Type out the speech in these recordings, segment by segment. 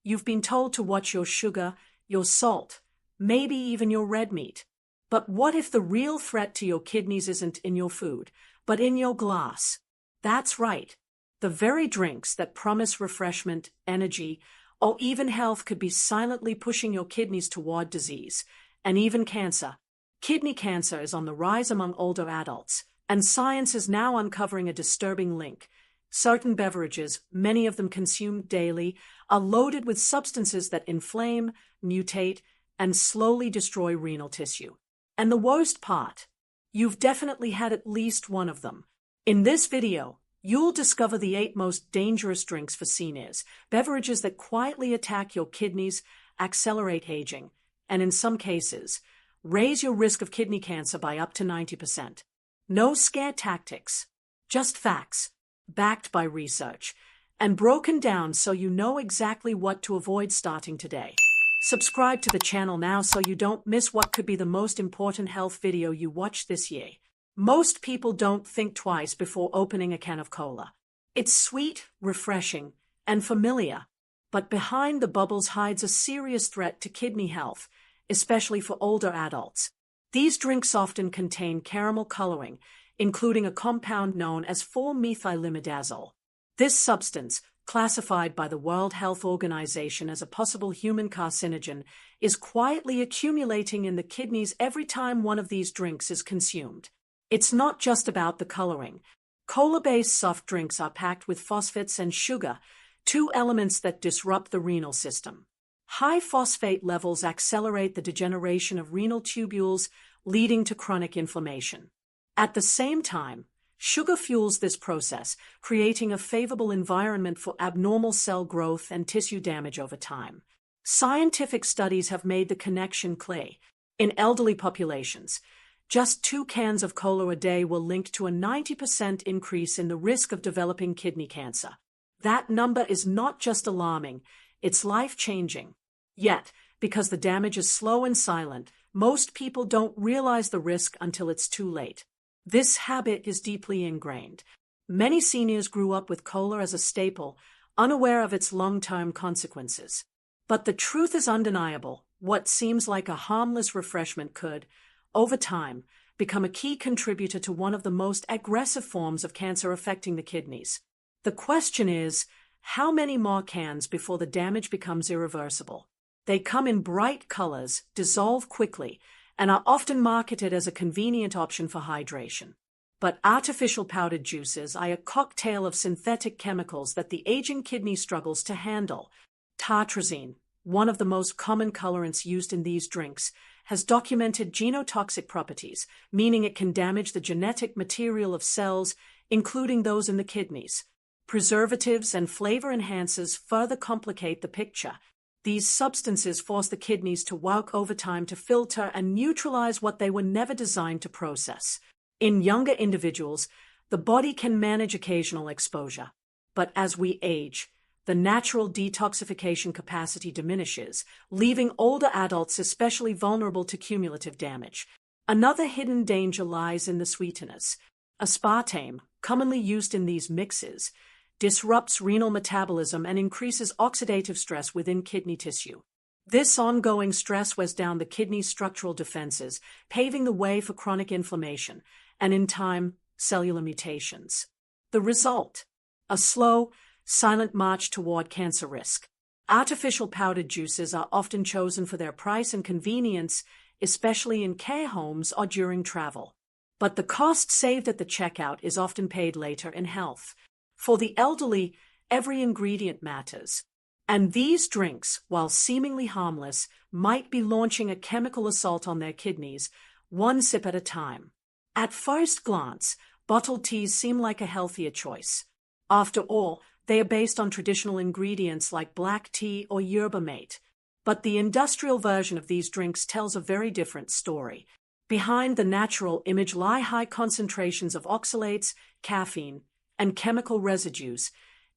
You've been told to watch your sugar, your salt, maybe even your red meat. But what if the real threat to your kidneys isn't in your food, but in your glass? That's right. The very drinks that promise refreshment, energy, or even health could be silently pushing your kidneys toward disease, and even cancer. Kidney cancer is on the rise among older adults, and science is now uncovering a disturbing link. Certain beverages, many of them consumed daily, are loaded with substances that inflame, mutate, and slowly destroy renal tissue. And the worst part, you've definitely had at least one of them. In this video, you'll discover the 8 most dangerous drinks for seniors, beverages that quietly attack your kidneys, accelerate aging, and in some cases, raise your risk of kidney cancer by up to 90%. No scare tactics, just facts, backed by research, and broken down so you know exactly what to avoid starting today. Subscribe to the channel now so you don't miss what could be the most important health video you watch this year. Most people don't think twice before opening a can of cola. It's sweet, refreshing, and familiar, but behind the bubbles hides a serious threat to kidney health, especially for older adults. These drinks often contain caramel coloring, including a compound known as 4-methylimidazole. This substance, classified by the World Health Organization as a possible human carcinogen, is quietly accumulating in the kidneys every time one of these drinks is consumed. It's not just about the coloring. Cola-based soft drinks are packed with phosphates and sugar, 2 elements that disrupt the renal system. High phosphate levels accelerate the degeneration of renal tubules, leading to chronic inflammation. At the same time, sugar fuels this process, creating a favorable environment for abnormal cell growth and tissue damage over time. Scientific studies have made the connection clear. In elderly populations, just 2 cans of cola a day will link to a 90% increase in the risk of developing kidney cancer. That number is not just alarming, it's life-changing. Yet, because the damage is slow and silent, most people don't realize the risk until it's too late. This habit is deeply ingrained. Many seniors grew up with cola as a staple, unaware of its long-term consequences. But the truth is undeniable. What seems like a harmless refreshment could, over time, become a key contributor to one of the most aggressive forms of cancer affecting the kidneys. The question is, how many more cans before the damage becomes irreversible? They come in bright colors, dissolve quickly, and are often marketed as a convenient option for hydration. But artificial powdered juices are a cocktail of synthetic chemicals that the aging kidney struggles to handle. Tartrazine, one of the most common colorants used in these drinks, has documented genotoxic properties, meaning it can damage the genetic material of cells, including those in the kidneys. Preservatives and flavor enhancers further complicate the picture. These substances force the kidneys to work overtime to filter and neutralize what they were never designed to process. In younger individuals, the body can manage occasional exposure. But as we age, the natural detoxification capacity diminishes, leaving older adults especially vulnerable to cumulative damage. Another hidden danger lies in the sweeteners. Aspartame, commonly used in these mixes, disrupts renal metabolism and increases oxidative stress within kidney tissue. This ongoing stress wears down the kidney's structural defenses, paving the way for chronic inflammation and, in time, cellular mutations. The result? A slow, silent march toward cancer risk. Artificial powdered juices are often chosen for their price and convenience, especially in care homes or during travel. But the cost saved at the checkout is often paid later in health. For the elderly, every ingredient matters. And these drinks, while seemingly harmless, might be launching a chemical assault on their kidneys, one sip at a time. At first glance, bottled teas seem like a healthier choice. After all, they are based on traditional ingredients like black tea or yerba mate. But the industrial version of these drinks tells a very different story. Behind the natural image lie high concentrations of oxalates, caffeine, and chemical residues,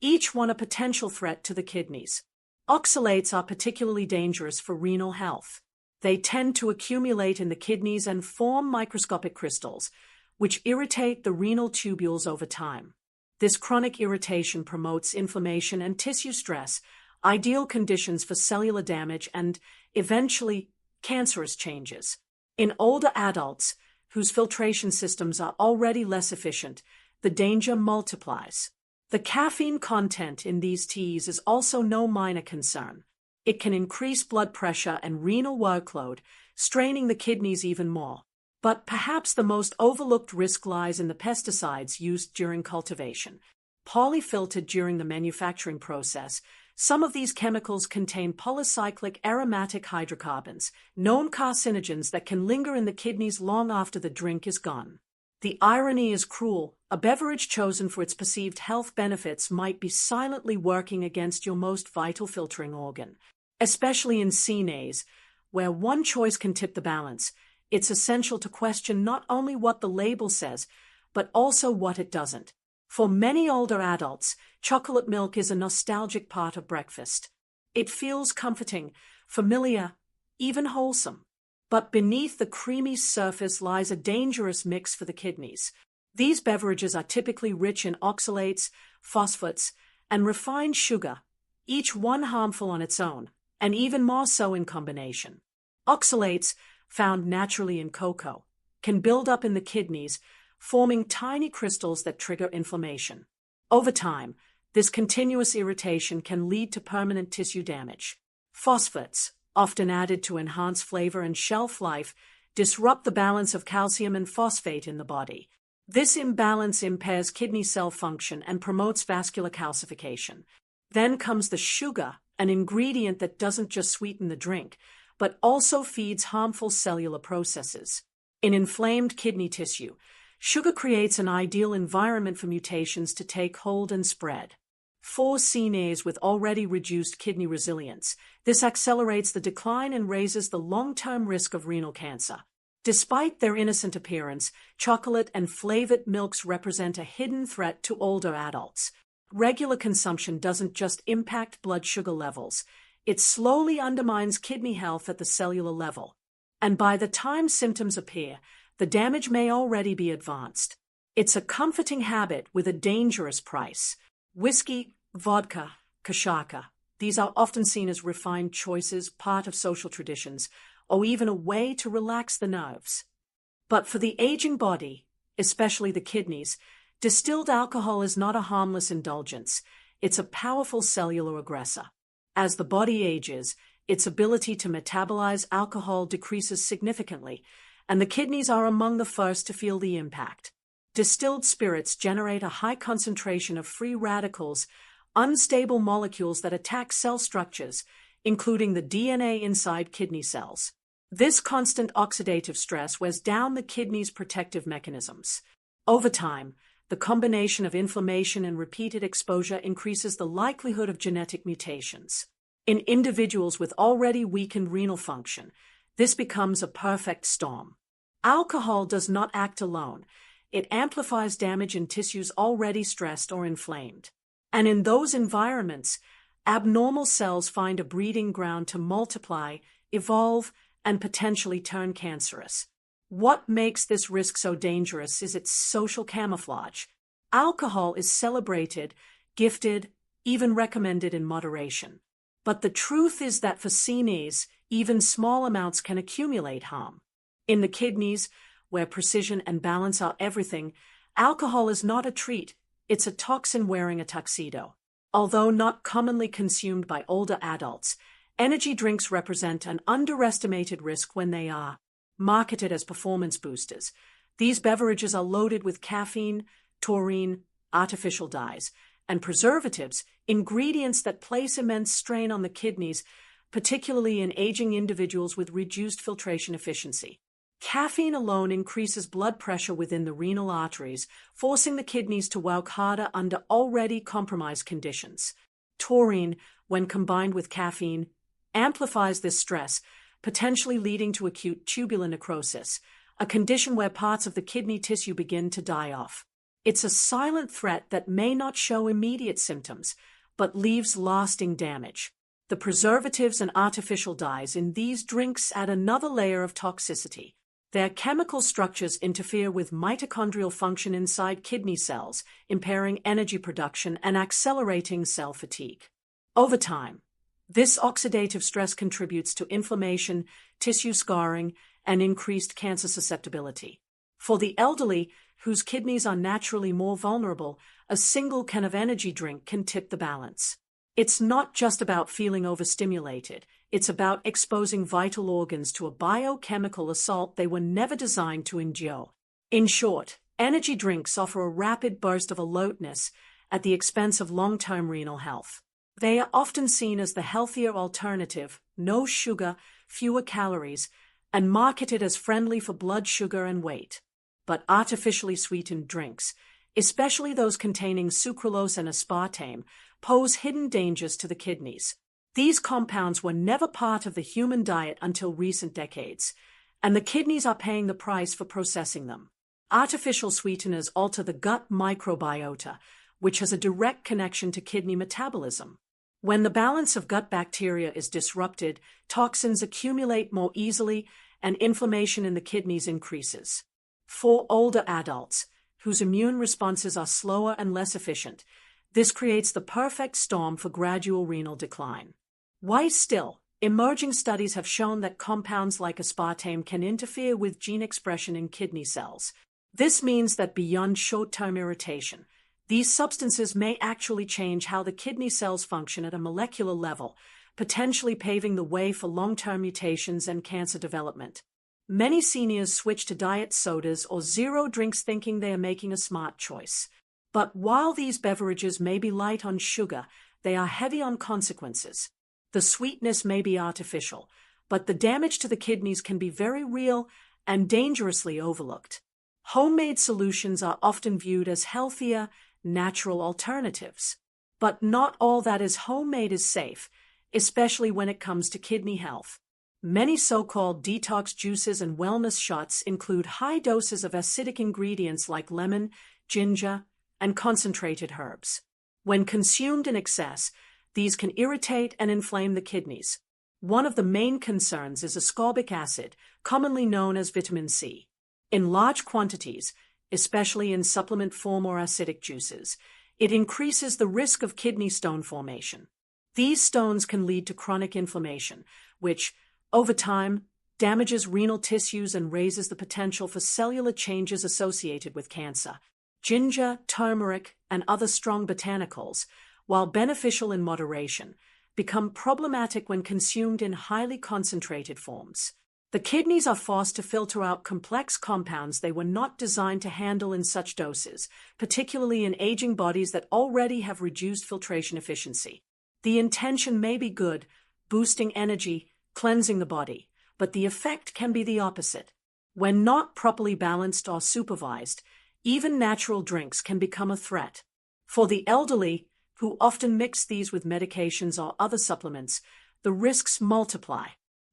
each one a potential threat to the kidneys. Oxalates are particularly dangerous for renal health. They tend to accumulate in the kidneys and form microscopic crystals, which irritate the renal tubules over time. This chronic irritation promotes inflammation and tissue stress, ideal conditions for cellular damage and, eventually, cancerous changes. In older adults, whose filtration systems are already less efficient, the danger multiplies. The caffeine content in these teas is also no minor concern. It can increase blood pressure and renal workload, straining the kidneys even more. But perhaps the most overlooked risk lies in the pesticides used during cultivation. Polyfiltered during the manufacturing process, some of these chemicals contain polycyclic aromatic hydrocarbons, known carcinogens that can linger in the kidneys long after the drink is gone. The irony is cruel. A beverage chosen for its perceived health benefits might be silently working against your most vital filtering organ. Especially in CNAs, where one choice can tip the balance, it's essential to question not only what the label says, but also what it doesn't. For many older adults, chocolate milk is a nostalgic part of breakfast. It feels comforting, familiar, even wholesome. But beneath the creamy surface lies a dangerous mix for the kidneys. These beverages are typically rich in oxalates, phosphates, and refined sugar, each one harmful on its own, and even more so in combination. Oxalates, found naturally in cocoa, can build up in the kidneys, forming tiny crystals that trigger inflammation. Over time, this continuous irritation can lead to permanent tissue damage. Phosphates, often added to enhance flavor and shelf life, disrupt the balance of calcium and phosphate in the body. This imbalance impairs kidney cell function and promotes vascular calcification. Then comes the sugar, an ingredient that doesn't just sweeten the drink, but also feeds harmful cellular processes. In inflamed kidney tissue, sugar creates an ideal environment for mutations to take hold and spread. For CNAs with already reduced kidney resilience, this accelerates the decline and raises the long-term risk of renal cancer. Despite their innocent appearance, chocolate and flavored milks represent a hidden threat to older adults. Regular consumption doesn't just impact blood sugar levels, it slowly undermines kidney health at the cellular level. And by the time symptoms appear, the damage may already be advanced. It's a comforting habit with a dangerous price. Whiskey, vodka, kashaka. These are often seen as refined choices, part of social traditions, or even a way to relax the nerves. But for the aging body, especially the kidneys, distilled alcohol is not a harmless indulgence. It's a powerful cellular aggressor. As the body ages, its ability to metabolize alcohol decreases significantly, and the kidneys are among the first to feel the impact. Distilled spirits generate a high concentration of free radicals, unstable molecules that attack cell structures, including the DNA inside kidney cells. This constant oxidative stress wears down the kidney's protective mechanisms. Over time, the combination of inflammation and repeated exposure increases the likelihood of genetic mutations. In individuals with already weakened renal function, this becomes a perfect storm. Alcohol does not act alone. It amplifies damage in tissues already stressed or inflamed. And in those environments, abnormal cells find a breeding ground to multiply, evolve, and potentially turn cancerous. What makes this risk so dangerous is its social camouflage. Alcohol is celebrated, gifted, even recommended in moderation. But the truth is that for CNAs, even small amounts can accumulate harm. In the kidneys, where precision and balance are everything, alcohol is not a treat, it's a toxin wearing a tuxedo. Although not commonly consumed by older adults, energy drinks represent an underestimated risk when they are marketed as performance boosters. These beverages are loaded with caffeine, taurine, artificial dyes, and preservatives, ingredients that place immense strain on the kidneys, particularly in aging individuals with reduced filtration efficiency. Caffeine alone increases blood pressure within the renal arteries, forcing the kidneys to work harder under already compromised conditions. Taurine, when combined with caffeine, amplifies this stress, potentially leading to acute tubular necrosis, a condition where parts of the kidney tissue begin to die off. It's a silent threat that may not show immediate symptoms, but leaves lasting damage. The preservatives and artificial dyes in these drinks add another layer of toxicity. Their chemical structures interfere with mitochondrial function inside kidney cells, impairing energy production and accelerating cell fatigue. Over time, This oxidative stress contributes to inflammation, tissue scarring, and increased cancer susceptibility. For the elderly, whose kidneys are naturally more vulnerable, a single can of energy drink can tip the balance. It's not just about feeling overstimulated, it's about exposing vital organs to a biochemical assault they were never designed to endure. In short, energy drinks offer a rapid burst of alertness at the expense of long-term renal health. They are often seen as the healthier alternative, no sugar, fewer calories, and marketed as friendly for blood sugar and weight. But artificially sweetened drinks, especially those containing sucralose and aspartame, pose hidden dangers to the kidneys. These compounds were never part of the human diet until recent decades, and the kidneys are paying the price for processing them. Artificial sweeteners alter the gut microbiota, which has a direct connection to kidney metabolism. When the balance of gut bacteria is disrupted, toxins accumulate more easily and inflammation in the kidneys increases. For older adults, whose immune responses are slower and less efficient, this creates the perfect storm for gradual renal decline. Why still? Emerging studies have shown that compounds like aspartame can interfere with gene expression in kidney cells. This means that beyond short-term irritation, these substances may actually change how the kidney cells function at a molecular level, potentially paving the way for long-term mutations and cancer development. Many seniors switch to diet sodas or zero drinks thinking they are making a smart choice. But while these beverages may be light on sugar, they are heavy on consequences. The sweetness may be artificial, but the damage to the kidneys can be very real and dangerously overlooked. Homemade solutions are often viewed as healthier, natural alternatives. But not all that is homemade is safe, especially when it comes to kidney health. Many so-called detox juices and wellness shots include high doses of acidic ingredients like lemon, ginger, and concentrated herbs. When consumed in excess, these can irritate and inflame the kidneys. One of the main concerns is ascorbic acid, commonly known as vitamin C. In large quantities, especially in supplement form or acidic juices, it increases the risk of kidney stone formation. These stones can lead to chronic inflammation, which, over time, damages renal tissues and raises the potential for cellular changes associated with cancer. Ginger, turmeric, and other strong botanicals, while beneficial in moderation, become problematic when consumed in highly concentrated forms. The kidneys are forced to filter out complex compounds they were not designed to handle in such doses, particularly in aging bodies that already have reduced filtration efficiency. The intention may be good, boosting energy, cleansing the body, but the effect can be the opposite. When not properly balanced or supervised, even natural drinks can become a threat. For the elderly, who often mix these with medications or other supplements, the risks multiply.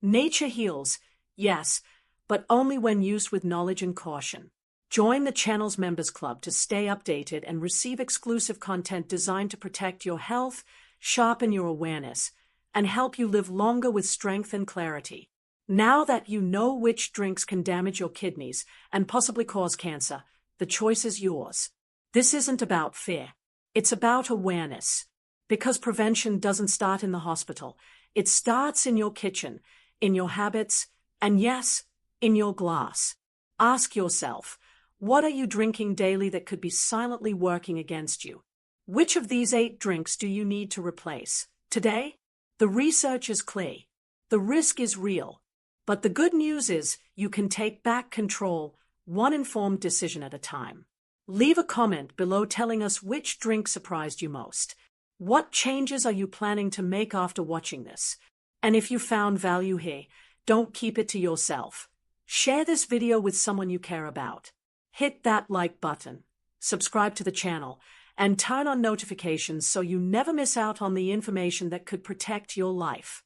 Nature heals, yes, but only when used with knowledge and caution. Join the channel's Members Club to stay updated and receive exclusive content designed to protect your health, sharpen your awareness, and help you live longer with strength and clarity. Now that you know which drinks can damage your kidneys and possibly cause cancer, the choice is yours. This isn't about fear. It's about awareness. Because prevention doesn't start in the hospital. It starts in your kitchen, in your habits, and yes, in your glass. Ask yourself, what are you drinking daily that could be silently working against you? Which of these 8 drinks do you need to replace? Today, the research is clear. The risk is real. But the good news is you can take back control, one informed decision at a time. Leave a comment below telling us which drink surprised you most. What changes are you planning to make after watching this? And if you found value here, don't keep it to yourself. Share this video with someone you care about. Hit that like button, subscribe to the channel, and turn on notifications so you never miss out on the information that could protect your life.